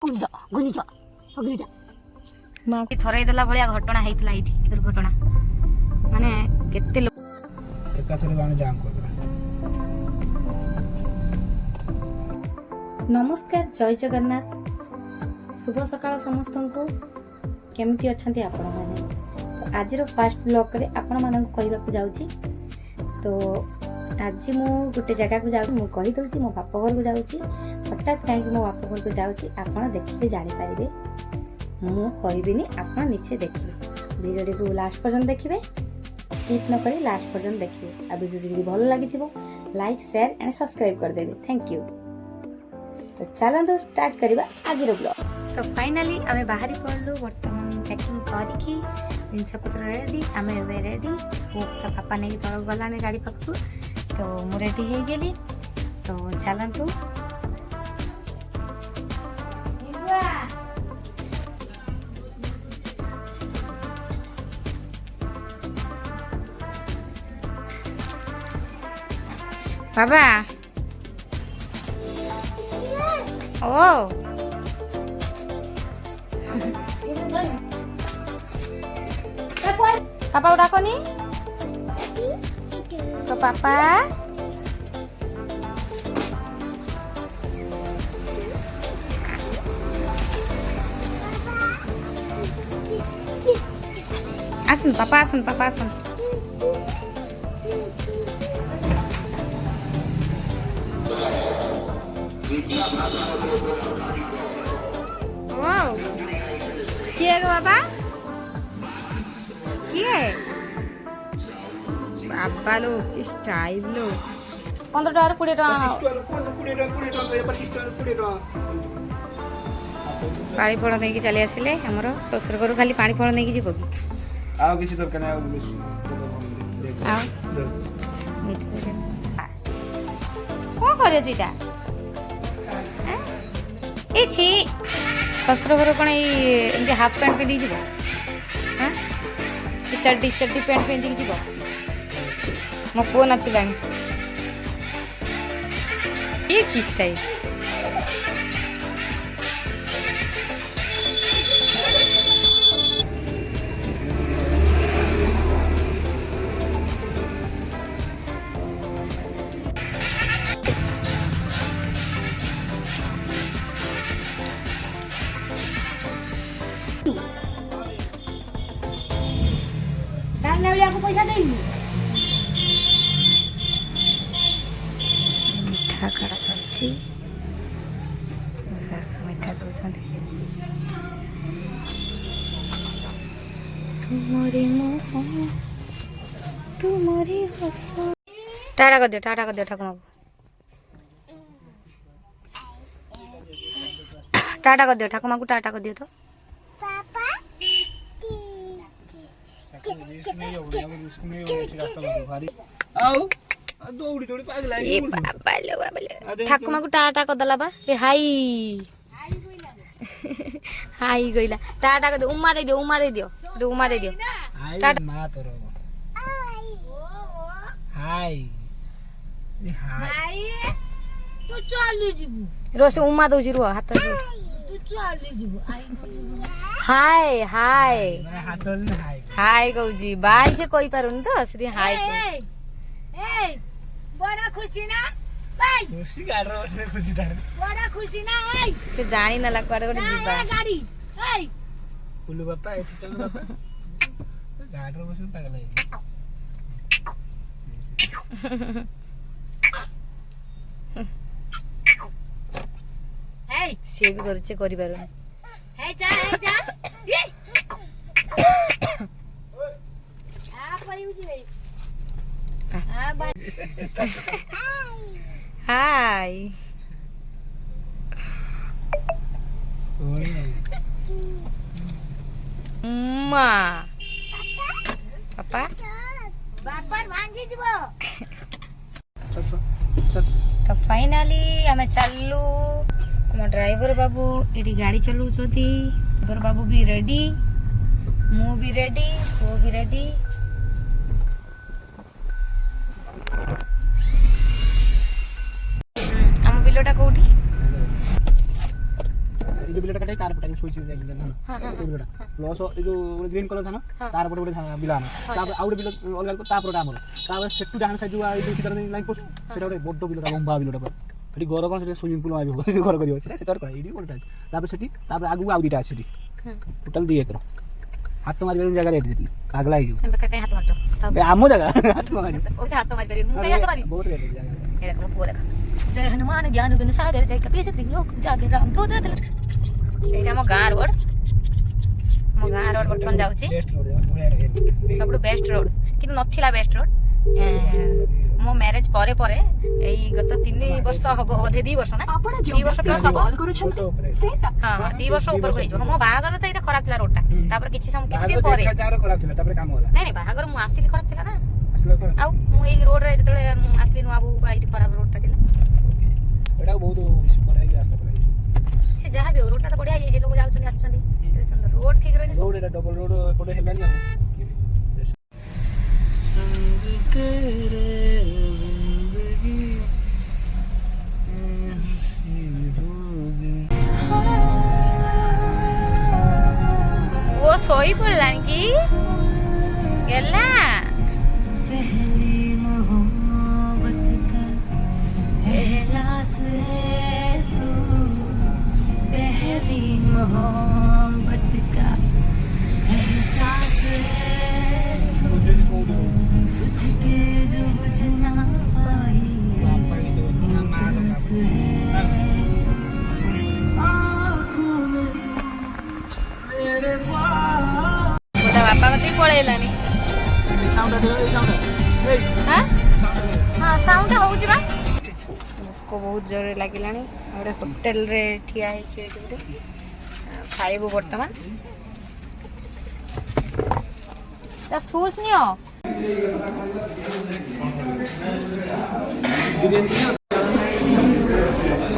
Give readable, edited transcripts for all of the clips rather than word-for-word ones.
थरई देला भलिया घटना हेइतला एठी दुर्घटना माने केते लोक एकाथरे बाण जाम कर दला। नमस्कार जय जगन्नाथ शुभ सकाळ समस्त को केमती अछंती आपण माने आज रो फर्स्ट ब्लॉग रे आपण मानन कहबा को जाउची तो आज मु गुटे जगह को जाउ मु कहि दउची मो बाप घर को जाउची हठात काहे मो बाप घर को जाउची आपण देखिले जानि पारिबे मु कहबिनी आपण नीचे देखिबे वीडियो को लास्ट पर्यंत देखिबे स्किप न करी लास्ट पर्यंत देखिबे आ वीडियो जदी भलो लागिथिबो लाइक शेयर एंड सब्सक्राइब कर देबे थैंक यू। तो चलो स्टार्ट करिबा आज रो ब्लॉग। तो फाइनली आमे बाहरी पड़लु वर्तमान पैकिंग करिकी जिनस पत्र रेडी आमे एबे रेडी वो तो पापा ने तळ गलाने गाड़ी पकु तो मु रेडी हे गेली तो चलंतु बाबा ओ पापा उड़ा कोनी तो पापा आसन पापा आसन वाओ किए गो बाबा किए बाबा लो कि स्टाइल लो 15 टका 20 टका पानी पड़ नहीं चली आसिले हमर ससुर घर खाली पानी पड़ नहीं जीव कि आउ किसी दरकार नहीं आउ बेसी कौन करे जीटा ए छी ससुर घर कौन एमती हाफ पैंट पिंधि जीव हाँ चड्डी पैंट पिंधि जीव मो पुओ नाचिला ये कि स्टाइल पैसा दे मिठा खड़ा चलছি सासु मिठा दउछंती तुमरे मोह तुमरे हस टाटा कर दियो ठाकुर टाटा कर दियो ठाकुर को टाटा कर दियो तो ठाकुमा को टाटा कर दला बा ए हाई हाई गइला टाटा कर दे उम्मा दे दियो टाटा मा तोर हाय हाय तू चली जीबू रोस उम्मा दउची रो हाथ तू चली जीबू हाय माने हाथल ने हाय कहूजी बाई से कोई पारुन तो सीधी हाय ए बड़ा खुशी ना भाई खुशी गाडर बसने खुशी तार बड़ा खुशी ना ए से जानी न लगवार गोटे जीवा गाड़ी ए पुलु बापा एति चल बापा गाडर बसने पागल ए से भी करछे करि पारुन ए जा आ परिउ जी भाई आ बाय हाय अम्मा पापा बापर भांगी जीबो तो फाइनली आमे चललु हम ड्राइवर बाबू एडी गाड़ी चलाउछथि ड्राइवर बाबू भी रेडी मु भी रेडी वो भी रेडी आम बिलोटा कोठी ଏପଟେ କାଟେ ତାର ପଟେ ଶୋଇଛି ଧାନ ସେଇଟା ପ୍ଲସ୍ ଏ ଯୋଉ ଗୋଟେ ଗ୍ରୀନ୍ କଲର ଧାନ ତାର ପଟେ ଗୋଟେ ବିଲ ଆମ ତାପରେ ଆଉ ଗୋଟେ ବିଲ ଅଲଗା ତାପରେ ଆମର ତାପରେ ସେଠୁ ଡାହାଣ ସାଇଡ୍ ଯୋଉ ଏଇ ଯୋଉ ଲାଇନ୍ ପୋଷ୍ଟ ସେଟା ଗୋଟେ ବଡ଼ ବିଲଟା ଲମ୍ବା ବିଲଟା ପୁରା ସେଠି ଘର କ'ଣ ସେଠି ସୁଇମିଂ ପୁଲ୍ ମାରିବ ସେ ଘର କରିବ ସେଟା ସେଟା କର ଏଇଠି ଗୋଟେ ଅଛି ତାପରେ ସେଠି ତାପରେ ଆଗକୁ ଆଉ ଦୁଇଟା ଅଛି ସେଠି ଟୋଟାଲ 2 ଏକର ହାତ ମାରିପାରିବନି ଜାଗା ରେଟ୍ ଯେତିକି କାଗଲା ହେଇଯିବ ଆମ ଜାଗା ହାତ ମାରିପାରିବ ବହୁତ ରେଟ୍ ଜାଗା ଜୟ ହନୁମାନ ଜ୍ଞାନ ଗୁଣ ସାଗର ଜୟ କପିଶ ତ୍ରିଲୋକ ଜାଗେ ରାମ ଦୂତ ଏଇଟା ଆମ ଗାଁ ରୋଡ ବର୍ତ୍ତମାନ ଯାଉଛି ସବୁଠୁ ବେଷ୍ଟ ରୋଡ କିନ୍ତୁ ନଥିଲା ବେଷ୍ଟ ରୋଡ ମୋ ମ୍ୟାରେଜ ପରେ ପରେ ଏଇ ଗତ 3 ବର୍ଷ ହବ ବୋଧେ 2 ବର୍ଷ ନା 2 ବର୍ଷ ପ୍ଲସ୍ ହବ ହଁ 2 ବର୍ଷ ଉପରକୁ ହେଇଯିବ ମୋ ବାହାଘର ତ ଏଇଟା ଖରାପ ଥିଲା ରୋଡଟା ତାପରେ କିଛି ଦିନ ପରେ ନାଇଁ ବାହାଘର ମୁଁ ଆସିଲି ଖରାପ ଥିଲା ନା ଆଉ ମୁଁ ଏଇ ରୋଡରେ ଯେତେବେଳେ ଆସିଲି ନୂଆ ବୋହୂ ଏଇଠି ଖରାପ ରୋଡଟା ଥିଲା ସେ ଯାହା ବି ହଉ ରୋଡଟା ତ ବଢିଆ ହେଇଯାଇଛି ଲୋକ ଯାଉଛନ୍ତି ଆସୁଛନ୍ତି ରୋଡ ଠିକ ରହିଲେ ଡବଲ ରୋଡ ଏପଟେ ହେଲାନି वो सोई पड़लानी की गेला पहली मोहब्बत का एहसास है तू पहली मोहब्बत का एहसास है तू तुझके जो बुझ ना पाई प्यास है तू आँखों में तू मेरे बोधा बापा मते पळेलानी साउंड होउची बा को बहुत जोरे लागिलानी गोटे होटेल रे ठिया है खाइबू वर्तमान शूज नियो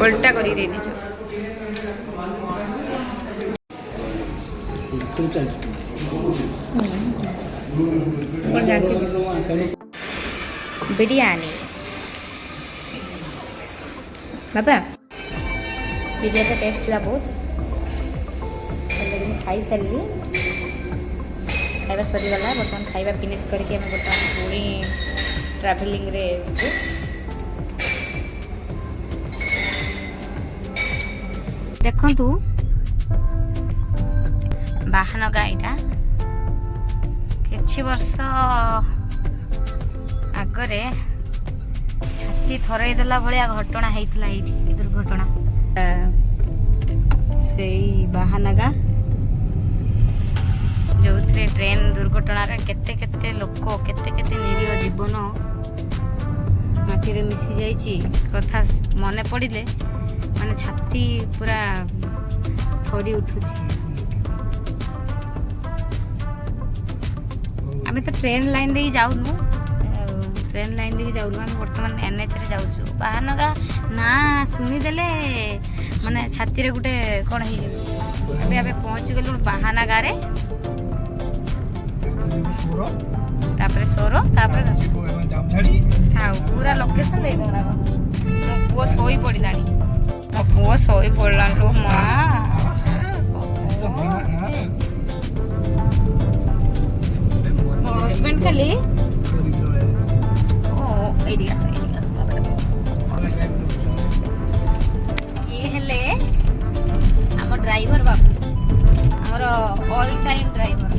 उल्टा करी दे दीजो बिरयानी बाबा बिरयानी टेस्ट था बहुत खाई सारी खाଇବା ସରିଗଲା ବର୍ତ୍ତମାନ ଖାଇବା ଫିନିଶ୍ କରିକି ଆମେ ବର୍ତ୍ତମାନ ପୁଣି ଟ୍ରାଭେଲିଂରେ ଦେଖନ୍ତୁ ବାହାନ ଗାଈଟା କିଛି ବର୍ଷ ଆଗରେ ଛାତି ଥରେଇ ଦେଲା ଭଳିଆ ଘଟଣା ହେଇଥିଲା ଏଇଠି ଦୁର୍ଘଟଣା ସେଇ ବାହାନଗା ଯୋଉଥିରେ ଟ୍ରେନ ଦୁର୍ଘଟଣାରେ କେତେ କେତେ ଲୋକ କେତେ କେତେ ନିରୀହ ଜୀବନ ମାଟିରେ ମିଶି ଯାଇଛି କଥା ମନେ ପଡ଼ିଲେ ମାନେ ଛାତି ପୁରା ଥରି ଉଠୁଛି ଆମେ ତ ଟ୍ରେନ ଲାଇନ ଦେଇକି ଯାଉନୁ ଆମେ ବର୍ତ୍ତମାନ NHରେ ଯାଉଛୁ ବାହାନଗା ନା ଶୁଣିଦେଲେ ମାନେ ଛାତିରେ ଗୋଟେ କ'ଣ ହେଇଯିବ ଏବେ ପହଞ୍ଚିଗଲୁ ବାହାନଗାରେ ତାପରେ ସୋର ତାପରେ ଥାଉ ପୁରା ଲୋକେସନ ଦେଇଦେଲା ମୋ ପୁଅ ଶୋଇ ପଡ଼ିଲାଣି ମୋ ମା ମୋ ହଜବେଣ୍ଡ ଖାଲି ଏଇଠି ଆସ ଇଏ ହେଲେ ଆମ ଡ୍ରାଇଭର ବାବୁ ଆମର ଅଲ୍ ଟାଇମ୍ ଡ୍ରାଇଭର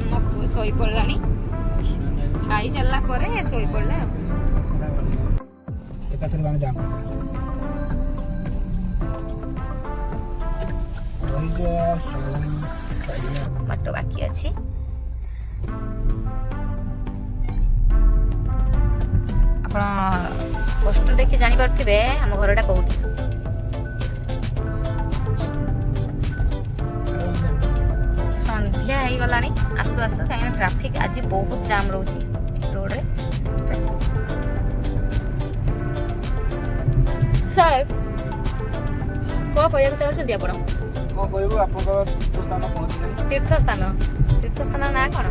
ମୋ ପୁଅ ଶୋଇ ପଡ଼ିଲାଣି ଖାଇ ସାରିଲା ପରେ ଶୋଇ ପଡ଼ିଲା ବାଟ ବାକି ଅଛି ଆପଣ ପୋଷ୍ଟର ଦେଖି ଜାଣିପାରୁଥିବେ ଆମ ଘରଟା କୋଉଠି ସନ୍ଧ୍ୟା ହେଇଗଲାଣି ଆସୁ ଆସୁ କାହିଁକିନା ଟ୍ରାଫିକ ଆଜି ବହୁତ ଜାମ୍ ରହୁଛି ରୋଡରେ ସାର୍ କ'ଣ କହିବାକୁ ଚାହୁଁଛନ୍ତି ଆପଣ କ'ଣ କହିବୁ ଆପଣଙ୍କର ତୀର୍ଥସ୍ଥାନ ନାଁ କ'ଣ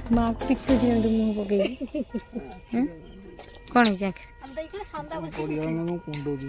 माँ को पिटुଛି ଏମିତି ମୁହଁ ପକେଇକି କ'ଣ ହେଇଛି ଆଖିରେ ଆମେ ତ ଏଇখানে ସନ୍ଧ୍ୟା ବସି ପଡ଼ିଗଲା ମୁଁ କୁଣ୍ଡଉଛି